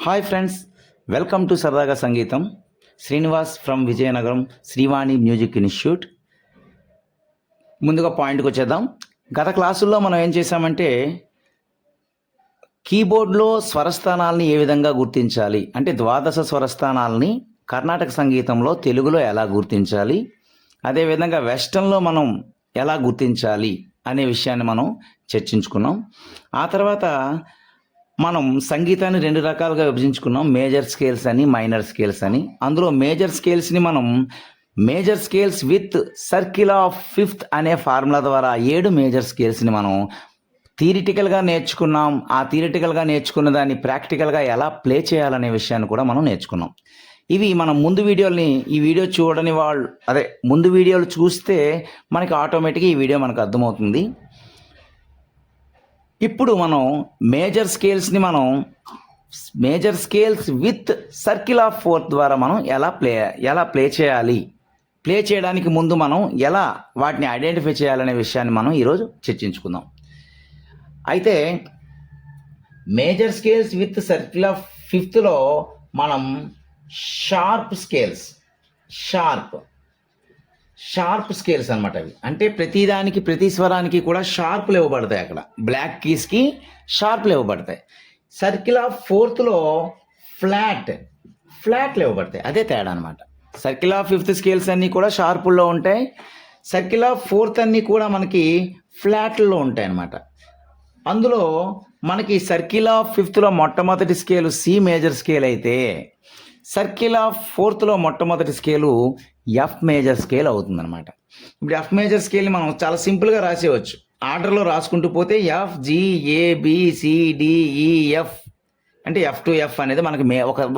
Hi friends, welcome to సరదాగా సంగీతం. Srinivas from Vizianagaram Srivani music institute. ముందుగా పాయింట్కి వచ్చేద్దాం. గత క్లాసుల్లో మనం ఏం చేసామంటే కీబోర్డ్లో స్వరస్థానాలని ఏ విధంగా గుర్తించాలి, అంటే ద్వాదశ స్వరస్థానాలని కర్ణాటక సంగీతంలో తెలుగులో ఎలా గుర్తించాలి, అదేవిధంగా వెస్టర్న్లో మనం ఎలా గుర్తించాలి అనే విషయాన్ని మనం చర్చించుకున్నాం. ఆ తర్వాత మనం సంగీతాన్ని రెండు రకాలుగా విభజించుకున్నాం, మేజర్ స్కేల్స్ అని, మైనర్ స్కేల్స్ అని. అందులో మేజర్ స్కేల్స్ని మనం major scales with circle of fifth అనే ఫార్ములా ద్వారా 7 మేజర్ స్కేల్స్ని మనం థియరిటికల్గా నేర్చుకున్నాం. ఆ థియరిటికల్గా నేర్చుకున్న దాన్ని ప్రాక్టికల్గా ఎలా ప్లే చేయాలనే విషయాన్ని కూడా మనం నేర్చుకున్నాం. ఇవి మనం ముందు వీడియోని, ఈ వీడియో చూడని వాళ్ళు, ముందు వీడియోలు చూస్తే మనకి ఆటోమేటిక్గా ఈ వీడియో మనకు అర్థమవుతుంది. ఇప్పుడు మనం major scales with circle of fourth ద్వారా మనం ఎలా ప్లే చేయాలి, ప్లే చేయడానికి ముందు మనం ఎలా వాటిని ఐడెంటిఫై చేయాలనే విషయాన్ని మనం ఈరోజు చర్చించుకుందాం. అయితే major scales with circle of ఫిఫ్త్లో మనం షార్ప్ స్కేల్స్ అనమాట. అవి అంటే ప్రతిదానికి, ప్రతి స్వరానికి కూడా షార్ప్లు ఇవ్వబడతాయి. అక్కడ బ్లాక్ కీస్కి షార్ప్లు ఇవ్వబడతాయి. సర్కిల్ ఆఫ్ ఫోర్త్లో ఫ్లాట్లు ఇవ్వబడతాయి. అదే తేడా అనమాట. సర్కిల్ ఆఫ్ ఫిఫ్త్ స్కేల్స్ అన్నీ కూడా షార్పుల్లో ఉంటాయి. సర్కిల్ ఆఫ్ ఫోర్త్ అన్నీ కూడా మనకి ఫ్లాట్లో ఉంటాయి అన్నమాట. అందులో మనకి సర్కిల్ ఆఫ్ ఫిఫ్త్లో మొట్టమొదటి స్కేలు సి మేజర్ స్కేల్ అయితే, సర్కిల్ ఆఫ్ ఫోర్త్లో మొట్టమొదటి స్కేలు ఎఫ్ మేజర్ స్కేల్ అవుతుందన్నమాట. ఇప్పుడు ఎఫ్ మేజర్ స్కేల్ని మనం చాలా సింపుల్గా రాసేయవచ్చు. ఆర్డర్లో రాసుకుంటూ పోతే F, G, A, B, C, D, E, F, అంటే ఎఫ్ టు ఎఫ్ అనేది మనకి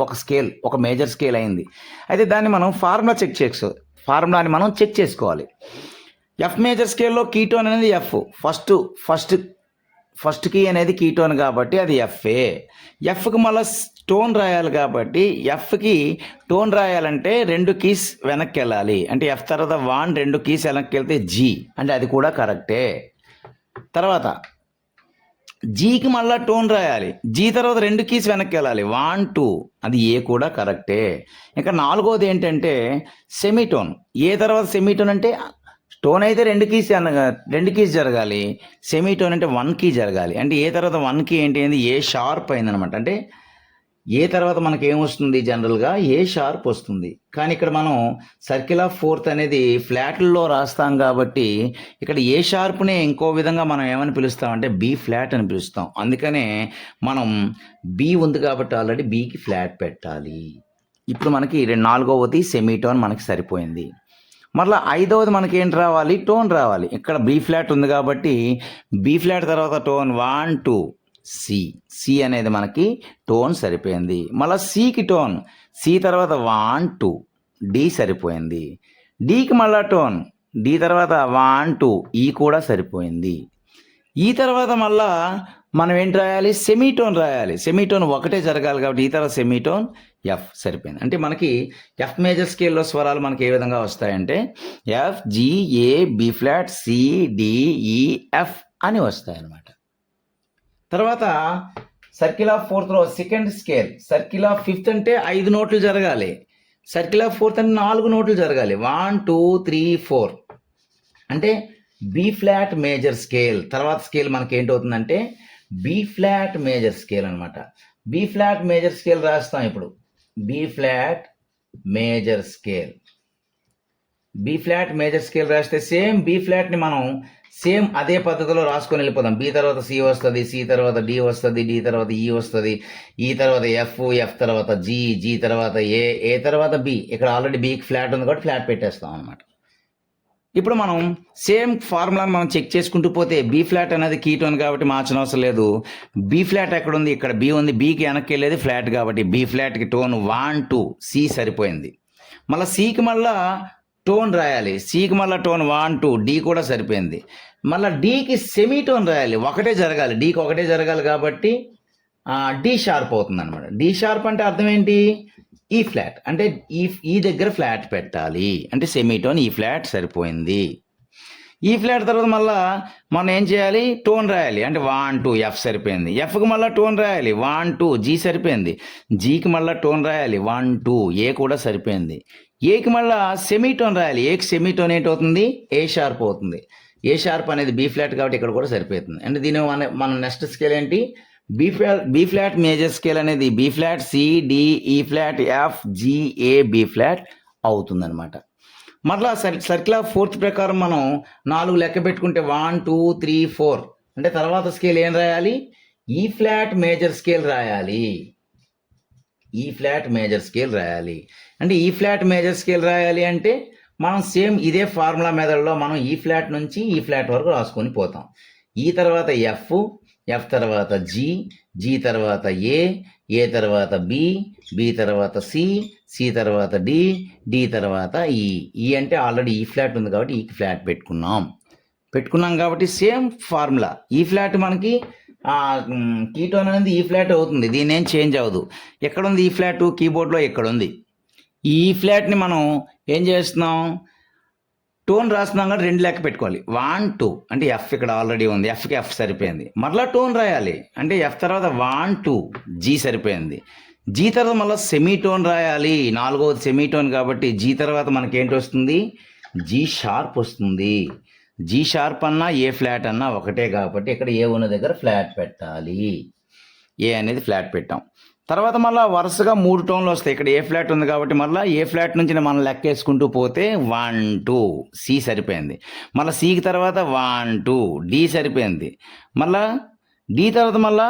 ఒక స్కేల్, ఒక మేజర్ స్కేల్ అయింది. అయితే దాన్ని మనం ఫార్ములాని మనం చెక్ చేసుకోవాలి. ఎఫ్ మేజర్ స్కేల్లో కీటోన్ అనేది ఎఫ్, ఫస్ట్ కీ అనేది కీటోన్ కాబట్టి అది ఎఫ్ఏ. ఎఫ్కి మళ్ళీ టోన్ రాయాలి కాబట్టి ఎఫ్కి టోన్ రాయాలంటే 2 కీస్ వెనక్కి వెళ్ళాలి. అంటే ఎఫ్ తర్వాత 2 కీస్ వెనక్కి వెళ్తే జీ, అంటే అది కూడా కరెక్టే. తర్వాత జీకి మళ్ళీ టోన్ రాయాలి, జీ తర్వాత 2 కీస్ వెనక్కి వెళ్ళాలి, 1, 2, అది ఏ కూడా కరెక్టే. ఇంకా 4వది ఏంటంటే సెమీటోన్. ఏ తర్వాత సెమీటోన్ అంటే టోన్ అయితే 2 కీస్ జరగాలి, సెమీటోన్ అంటే 1 కీ జరగాలి. అంటే ఏ తర్వాత 1 కీ ఏంటి, ఏ షార్ప్ అయిందనమాట. అంటే ఏ తర్వాత మనకి ఏమొస్తుంది, జనరల్గా ఏ షార్ప్ వస్తుంది. కానీ ఇక్కడ మనం సర్కిల్ ఆఫ్ ఫోర్త్ అనేది ఫ్లాట్లో రాస్తాం కాబట్టి ఇక్కడ ఏ షార్ప్నే ఇంకో విధంగా మనం ఏమని పిలుస్తామంటే బి ఫ్లాట్ అని పిలుస్తాం. అందుకనే మనం బి ఉంది కాబట్టి ఆల్రెడీ బికి ఫ్లాట్ పెట్టాలి. ఇప్పుడు మనకి 4వది సెమీటోన్ మనకి సరిపోయింది. మళ్ళీ 5వది మనకి ఏంటి రావాలి, టోన్ రావాలి. ఇక్కడ బి ఫ్లాట్ ఉంది కాబట్టి బి ఫ్లాట్ తర్వాత టోన్ 1, 2, సి అనేది మనకి టోన్ సరిపోయింది. మళ్ళీ సికి టోన్, సి తర్వాత 1, 2, డి సరిపోయింది. డికి మళ్ళీ టోన్, డి తర్వాత 1, 2, ఈ కూడా సరిపోయింది. ఈ తర్వాత మళ్ళా మనం ఏంటి రాయాలి, సెమీటోన్ రాయాలి. సెమీటోన్ ఒకటే జరగాలి కాబట్టి ఈ తర్వాత సెమీటోన్ ఎఫ్ సరిపోయింది. అంటే మనకి ఎఫ్ మేజర్ స్కేల్లో స్వరాలు మనకి ఏ విధంగా వస్తాయంటే F, G, A, B flat, C, D, E, F అని వస్తాయి అన్నమాట. తర్వాత సర్కిల్ ఆఫ్ ఫోర్త్లో second scale, circle of fifth అంటే 5 నోట్లు జరగాలి, సర్కిల్ ఆఫ్ ఫోర్త్ అంటే 4 నోట్లు జరగాలి, 1, 2, 3, 4. అంటే బి ఫ్లాట్ మేజర్ స్కేల్. తర్వాత స్కేల్ మనకి ఏంటవుతుందంటే బి ఫ్లాట్ మేజర్ స్కేల్ అనమాట. బి ఫ్లాట్ మేజర్ స్కేల్ రాస్తాం. ఇప్పుడు బి ఫ్లాట్ మేజర్ స్కేల్ రాస్తే సేమ్ బి ఫ్లాట్ని మనం సేమ్ అదే పద్ధతిలో రాసుకొని వెళ్ళిపోదాం. బి తర్వాత సి వస్తుంది, సి తర్వాత డి వస్తుంది, డి తర్వాత ఈ వస్తుంది, ఈ తర్వాత ఎఫ్ తర్వాత జీ తర్వాత ఏ తర్వాత బి. ఇక్కడ ఆల్రెడీ బికి ఫ్లాట్ ఉంది కాబట్టి ఫ్లాట్ పెట్టేస్తాం అనమాట. ఇప్పుడు మనం సేమ్ ఫార్ములాని మనం చెక్ చేసుకుంటూ పోతే బి ఫ్లాట్ అనేది కీటోన్ కాబట్టి మార్చిన అవసరం లేదు. బి ఫ్లాట్ ఎక్కడ ఉంది, ఇక్కడ బి ఉంది, బికి వెనక్కి వెళ్ళేది ఫ్లాట్ కాబట్టి బి ఫ్లాట్కి టోన్ 1, 2, సి సరిపోయింది. మళ్ళీ సికి మళ్ళీ టోన్ రాయాలి, సికి మళ్ళీ టోన్ 1, 2, డి కూడా సరిపోయింది. మళ్ళీ డికి సెమీటోన్ రాయాలి, డికి ఒకటే జరగాలి కాబట్టి డి షార్ప్ అవుతుంది అనమాట. డి షార్ప్ అంటే అర్థం ఏంటి, ఈ ఫ్లాట్ అంటే ఈ దగ్గర ఫ్లాట్ పెట్టాలి, అంటే సెమీటోన్ ఈ ఫ్లాట్ సరిపోయింది. ఈ ఫ్లాట్ తర్వాత మళ్ళా మనం ఏం చేయాలి, టోన్ రాయాలి. అంటే 1 2 ఎఫ్ సరిపోయింది. ఎఫ్కి మళ్ళీ టోన్ రాయాలి 1 2 జీ సరిపోయింది. జీకి మళ్ళీ టోన్ రాయాలి 1 2 ఏ కూడా సరిపోయింది. ఏకి మళ్ళీ సెమీటోన్ రాయాలి. ఏకి సెమీటోన్ ఏంటవుతుంది, ఏ షార్ప్ అవుతుంది. ఏ షార్ప్ అనేది బీ ఫ్లాట్ కాబట్టి ఇక్కడ కూడా సరిపోతుంది. అంటే దీని మన నెక్స్ట్ స్కేల్ ఏంటి, బీ ఫ్లాట్ మేజర్ స్కేల్ అనేది be flat C D E flat F G A B flat అవుతుందన్నమాట. మరలా సర్కిల్ ఆఫ్ ఫోర్త్ ప్రకారం మనం 4 లెక్క పెట్టుకుంటే 1 2 3 4 అంటే తర్వాత స్కేల్ ఏం రాయాలి, ఈ ఫ్లాట్ మేజర్ స్కేల్ రాయాలి. ఈ ఫ్లాట్ మేజర్ స్కేల్ రాయాలి. అంటే ఈ ఫ్లాట్ మేజర్ స్కేల్ రాయాలి అంటే మనం సేమ్ ఇదే ఫార్ములా మెథడ్లో మనం ఈ ఫ్లాట్ నుంచి ఈ ఫ్లాట్ వరకు రాసుకొని పోతాం. ఈ తర్వాత ఎఫ్ తర్వాత జీ తర్వాత ఏ తర్వాత బి తర్వాత సి తర్వాత డి తర్వాత ఈ అంటే ఆల్రెడీ ఈ ఫ్లాట్ ఉంది కాబట్టి ఈ ఫ్లాట్ పెట్టుకున్నాం కాబట్టి సేమ్ ఫార్ములా. ఈ ఫ్లాట్ మనకి కీటోన్ అనేది ఈ ఫ్లాట్ అవుతుంది, దీని ఏం చేంజ్ అవ్వదు. ఎక్కడుంది ఈ ఫ్లాట్, కీబోర్డ్లో ఎక్కడ ఉంది. ఈ ఫ్లాట్ని మనం ఏం చేస్తున్నాం, టోన్ రాస్తున్నాం కాబట్టి 2 లెక్క పెట్టుకోవాలి. 1 2 అంటే ఎఫ్ ఇక్కడ ఆల్రెడీ ఉంది, ఎఫ్కి ఎఫ్ సరిపోయింది. మరలా టోన్ రాయాలి అంటే ఎఫ్ తర్వాత 1 2 జీ సరిపోయింది. జీ తర్వాత మళ్ళీ సెమీటోన్ రాయాలి, 4వది సెమీటోన్ కాబట్టి జీ తర్వాత మనకి ఏంటి వస్తుంది, జీ షార్ప్ వస్తుంది. జీ షార్ప్ అన్నా ఏ ఫ్లాట్ అన్నా ఒకటే కాబట్టి ఇక్కడ ఏ ఉన్న దగ్గర ఫ్లాట్ పెట్టాలి. ఏ అనేది ఫ్లాట్ పెట్టాం. తర్వాత మళ్ళీ వరుసగా 3 టోన్లు వస్తాయి. ఇక్కడ ఏ ఫ్లాట్ ఉంది కాబట్టి మళ్ళీ ఏ ఫ్లాట్ నుంచి మనం లెక్కేసుకుంటూ పోతే 1 2 సి సరిపోయింది. మళ్ళీ సికి తర్వాత 1 2 డి సరిపోయింది. మళ్ళా డి తర్వాత మళ్ళీ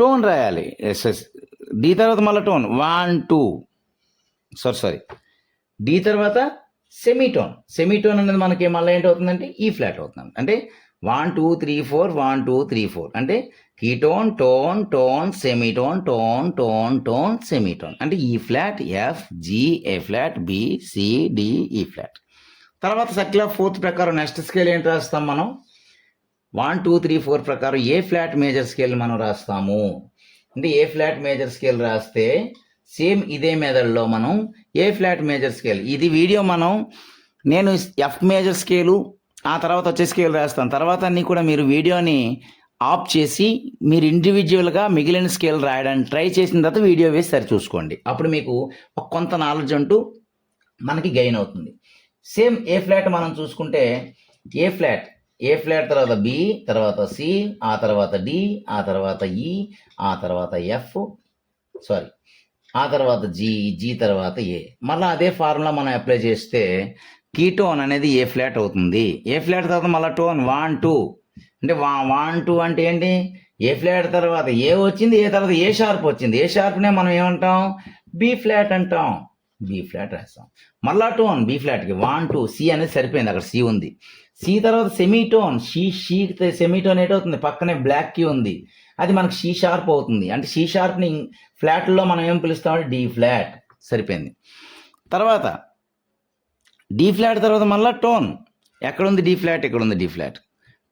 టోన్ రాయాలి. డి తర్వాత మళ్ళీ టోన్ 1 2 సారీ డి తర్వాత సెమీటోన్ అనేది మనకి మళ్ళీ ఏంటవుతుందంటే ఈ ఫ్లాట్ అవుతుంది. అంటే 1 2 3 4 1 2 3 4 అంటే కీటోన్ టోన్ సెమీటోన్ సెమీటోన్ అంటే E flat F G A flat B C D E flat. తర్వాత సర్కిల్ ఆఫ్ ఫోర్త్ ప్రకారం నెక్స్ట్ స్కేల్ ఏంటి రాస్తాం మనం, 1 2 3 4 ప్రకారం ఏ ఫ్లాట్ మేజర్ స్కేల్ మనం రాస్తాము. అంటే ఏ ఫ్లాట్ మేజర్ స్కేల్ రాస్తే సేమ్ ఇదే మెథడ్లో మనం ఏ ఫ్లాట్ మేజర్ స్కేల్, ఇది వీడియో నేను ఎఫ్ మేజర్ స్కేలు ఆ తర్వాత వచ్చే స్కేల్ రాస్తాను. తర్వాత అన్నీ కూడా మీరు వీడియోని ఆఫ్ చేసి మీరు ఇండివిజువల్గా మిగిలిన స్కేల్ రాయడానికి ట్రై చేసిన తర్వాత వీడియో వేసి సరి చూసుకోండి. అప్పుడు మీకు కొంత నాలెడ్జ్ అంటూ మనకి గెయిన్ అవుతుంది. సేమ్ ఏ ఫ్లాట్ మనం చూసుకుంటే ఏ ఫ్లాట్ తర్వాత బి తర్వాత సి ఆ తర్వాత డి ఆ తర్వాత ఈ ఆ తర్వాత ఆ తర్వాత జీ తర్వాత ఏ. మళ్ళీ అదే ఫార్ములా మనం అప్లై చేస్తే కీటోన్ అనేది ఏ ఫ్లాట్ అవుతుంది. ఏ ఫ్లాట్ తర్వాత మళ్ళీ టోన్ 1 2 అంటే 1 2 అంటే ఏంటి, ఏ ఫ్లాట్ తర్వాత ఏ వచ్చింది, ఏ తర్వాత ఏ షార్ప్ వచ్చింది. ఏ షార్ప్నే మనం ఏమంటాం, బి ఫ్లాట్ అంటాం. బి ఫ్లాట్ రాస్తాం. మళ్ళా టోన్ బి ఫ్లాట్కి 1 2 సి అనేది సరిపోయింది, అక్కడ సి ఉంది. సి తర్వాత సెమీటోన్ సెమీటోన్ ఏటవుతుంది, పక్కనే బ్లాక్ కీ ఉంది, అది మనకి సి షార్ప్ అవుతుంది. అంటే సి షార్ప్ని ఫ్లాట్లో మనం ఏం పిలుస్తామంటే డి ఫ్లాట్ సరిపోయింది. తర్వాత డి ఫ్లాట్ తర్వాత మళ్ళీ టోన్ ఎక్కడుంది, డి ఫ్లాట్ ఇక్కడ ఉంది. డి ఫ్లాట్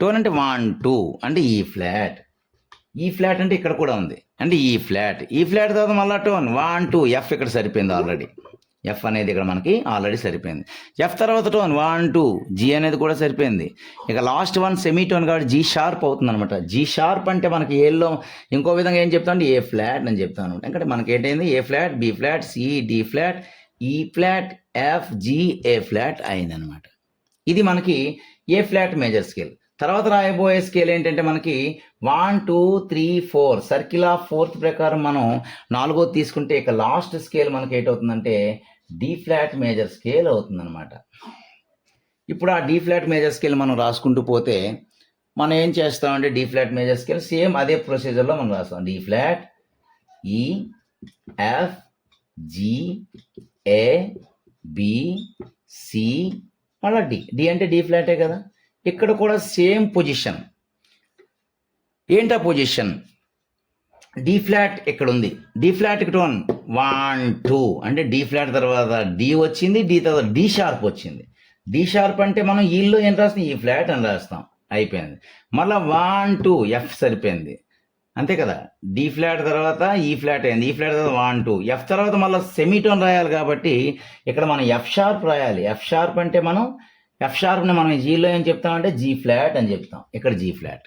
టోన్ అంటే 1 2 అంటే ఈ ఫ్లాట్ అంటే ఇక్కడ కూడా ఉంది అంటే ఈ ఫ్లాట్ తర్వాత మళ్ళీ టోన్ 1 2 ఎఫ్ ఇక్కడ సరిపోయింది ఆల్రెడీ. ఎఫ్ అనేది ఇక్కడ మనకి ఆల్రెడీ సరిపోయింది. ఎఫ్ తర్వాత టోన్ 1 2 జీ అనేది కూడా సరిపోయింది. ఇక లాస్ట్ వన్ సెమీటోన్ కాబట్టి జీ షార్ప్ అవుతుంది అనమాట. జీ షార్ప్ అంటే మనకి ఏల్లో ఇంకో విధంగా ఏం చెప్తాను, ఏ ఫ్లాట్ అని చెప్తాను అనమాట. ఎందుకంటే మనకి ఏంటైంది, A flat B flat C D flat E flat F G A flat అయిందనమాట. ఇది మనకి ఏ ఫ్లాట్ మేజర్ స్కేల్. తర్వాత రాయబోయే స్కేల్ ఏంటంటే మనకి 1 2 3 4 సర్కిల్ ఆఫ్ ఫోర్త్ ప్రకారం మనం 4వది తీసుకుంటే ఇక లాస్ట్ స్కేల్ మనకి ఏంటవుతుందంటే డి ఫ్లాట్ మేజర్ స్కేల్ అవుతుందన్నమాట. ఇప్పుడు ఆ డి ఫ్లాట్ మేజర్ స్కేల్ మనం రాసుకుంటూ పోతే మనం ఏం చేస్తామంటే D flat major scale same అదే ప్రొసీజర్లో మనం రాస్తాం. D flat E F G A B C మళ్ళీ డి అంటే డి ఫ్లాటే కదా. ఇక్కడ కూడా సేమ్ పొజిషన్. ఏంటా పొజిషన్, డి ఫ్లాట్ ఇక్కడ ఉంది, డి ఫ్లాట్ ఇక్కడ 1 2 అంటే డి ఫ్లాట్ తర్వాత డి వచ్చింది, డి తర్వాత డి షార్ప్ వచ్చింది. డి షార్ప్ అంటే మనం ఈల్లో ఏం రాస్తాం, ఈ ఫ్లాట్ అని రాస్తాం, అయిపోయింది. మళ్ళీ 1 2 ఎఫ్ సరిపోయింది, అంతే కదా. డి ఫ్లాట్ తర్వాత ఈ ఫ్లాట్ అయింది, ఈ ఫ్లాట్ తర్వాత 1 2 ఎఫ్ తర్వాత మళ్ళీ సెమీటోన్ రాయాలి కాబట్టి ఇక్కడ మనం ఎఫ్ షార్ప్ రాయాలి. ఎఫ్ షార్ప్ అంటే మనం ఎఫ్ షార్ప్ని మనం జీలో ఏం చెప్తామంటే జీ ఫ్లాట్ అని చెప్తాం. ఇక్కడ జీ ఫ్లాట్.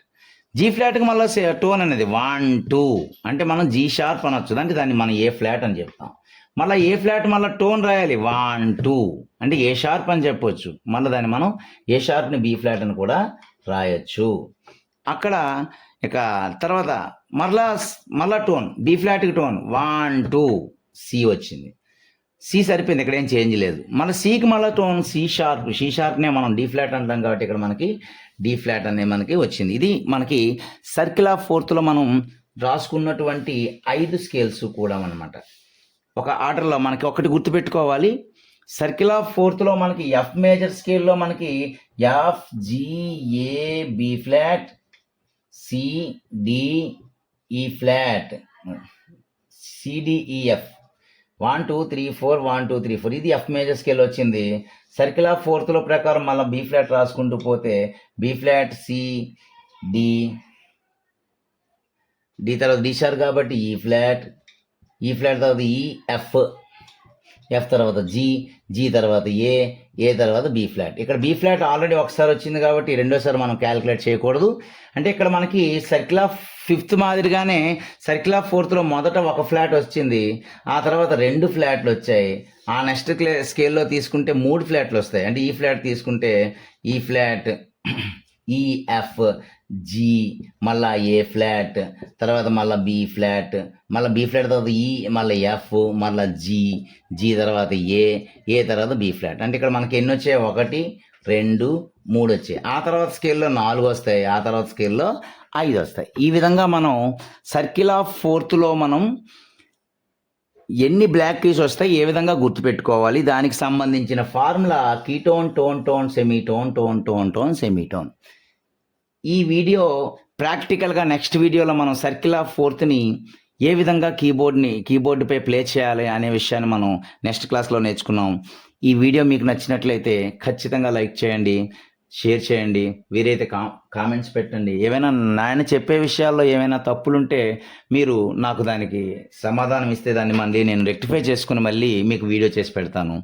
జీ ఫ్లాట్కి మళ్ళీ టోన్ అనేది 1 2 అంటే మనం జీ షార్ప్ అనొచ్చు, అంటే దాన్ని మనం ఏ ఫ్లాట్ అని చెప్తాం. మళ్ళీ ఏ ఫ్లాట్ మళ్ళీ టోన్ రాయాలి 1 2 అంటే ఏ షార్ప్ అని చెప్పొచ్చు. మళ్ళీ దాన్ని మనం ఏ షార్ప్ని బీ ఫ్లాట్ అని కూడా రాయొచ్చు. అక్కడ ఇక తర్వాత మళ్ళా టోన్ బీ ఫ్లాట్కి టోన్ 1 2 సి వచ్చింది. సి సరిపోయింది, ఇక్కడ ఏం చేంజ్ లేదు. మళ్ళీ సికి మళ్ళీ టోన్ సి షార్ప్నే మనం డి ఫ్లాట్ అంటాం కాబట్టి ఇక్కడ మనకి డి ఫ్లాట్ అనే మనకి వచ్చింది. ఇది మనకి సర్కిల్ ఆఫ్ ఫోర్త్లో మనం రాసుకున్నటువంటి 5 స్కేల్స్ కూడా అనమాట. ఒక ఆర్డర్లో మనకి ఒకటి గుర్తుపెట్టుకోవాలి, సర్కిల్ ఆఫ్ ఫోర్త్లో మనకి ఎఫ్ మేజర్ స్కేల్లో మనకి F G A B flat C D E flat C D E F 1 2 3 4 1 2 3 4 ఇది ఎఫ్ మేజర్ స్కేల్ వచ్చింది. సర్కిల్ ఆఫ్ ఫోర్త్లో ప్రకారం మళ్ళీ బీ ఫ్లాట్ రాసుకుంటూ పోతే బీ ఫ్లాట్ సి డి తర్వాత డి షార్ప్ కాబట్టి ఈ ఫ్లాట్ తర్వాత ఈ ఎఫ్ తర్వాత జీ తర్వాత ఏ తర్వాత బీ ఫ్లాట్. ఇక్కడ బీ ఫ్లాట్ ఆల్రెడీ ఒకసారి వచ్చింది కాబట్టి రెండోసారి మనం క్యాలిక్యులేట్ చేయకూడదు. అంటే ఇక్కడ మనకి సర్కిల్ ఆఫ్ ఫిఫ్త్ మాదిరిగానే సర్కిల్ ఆఫ్ ఫోర్త్లో మొదట ఒక ఫ్లాట్ వచ్చింది, ఆ తర్వాత 2 ఫ్లాట్లు వచ్చాయి. ఆ నెక్స్ట్ స్కేల్లో తీసుకుంటే 3 ఫ్లాట్లు వస్తాయి. అంటే ఈ ఫ్లాట్ తీసుకుంటే ఈ ఫ్లాట్ ఈఎఫ్ జీ మళ్ళా ఏ ఫ్లాట్ తర్వాత మళ్ళీ బీ ఫ్లాట్ తర్వాత ఈ మళ్ళీ ఎఫ్ మళ్ళీ జీ తర్వాత ఏ తర్వాత బీ ఫ్లాట్. అంటే ఇక్కడ మనకి ఎన్ని వచ్చాయి 1 2 3 వచ్చాయి. ఆ తర్వాత స్కేల్లో 4 వస్తాయి, ఆ తర్వాత స్కేల్లో 5 వస్తాయి. ఈ విధంగా మనం సర్కిల్ ఆఫ్ ఫోర్త్లో మనం ఎన్ని బ్లాక్ కీస్ వస్తాయి ఏ విధంగా గుర్తుపెట్టుకోవాలి, దానికి సంబంధించిన ఫార్ములా కీటోన్ టోన్ సెమీటోన్. ఈ వీడియో ప్రాక్టికల్గా నెక్స్ట్ వీడియోలో మనం సర్కిల్ ఆఫ్ ఫోర్త్ని ఏ విధంగా కీబోర్డుపై ప్లే చేయాలి అనే విషయాన్ని మనం నెక్స్ట్ క్లాస్లో నేర్చుకున్నాం. ఈ వీడియో మీకు నచ్చినట్లయితే ఖచ్చితంగా లైక్ చేయండి, షేర్ చేయండి, వీరైతే కామెంట్స్ పెట్టండి. ఏమైనా నాయన చెప్పే విషయాల్లో ఏమైనా తప్పులుంటే మీరు నాకు దానికి సమాధానం ఇస్తే దాన్ని మళ్ళీ నేను రెక్టిఫై చేసుకుని మళ్ళీ మీకు వీడియో చేసి పెడతాను.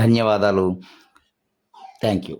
ధన్యవాదాలు. Thank you.